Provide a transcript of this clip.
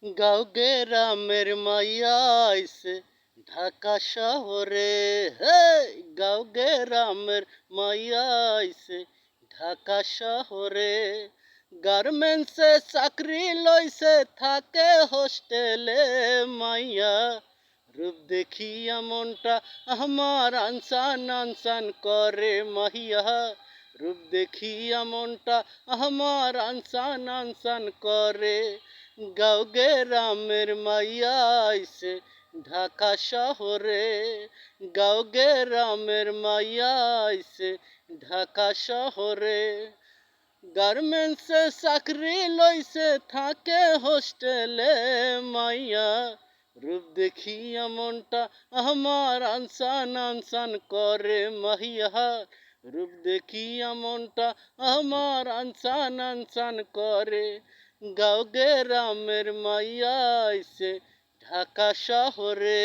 গাঁও গ্রামের মাইয়া আইছে ঢাকা শহরে। হে, গাঁও গ্রামের মাইয়া আইছে ঢাকা শহরে। গার্মেন্টসে চাকরি লইছে থাকে হোস্টেলে মাইয়া। রূপ দেখিয়া মনটা আমার আনসান আনসান করে মাহিয়া। রূপ দেখিয়া মনটা আমার আনসান আনসান করে। গাঁও গ্রামের মাইয়া আইছে ঢাকা শহরে। গাঁও গ্রামের মাইয়া আইছে ঢাকা শহরে। গার্মেন্টসে চাকরি লইছে থাকে হোস্টেলে মাইয়া। রূপ দেখিয়া মনটা আমার আনসান আনসান করে মাহিয়া। রূপ দেখিয়া মনটা আমার আনসান আনসান করে। গাঁও গ্রামের মাইয়া আইছে ঢাকা শহরে।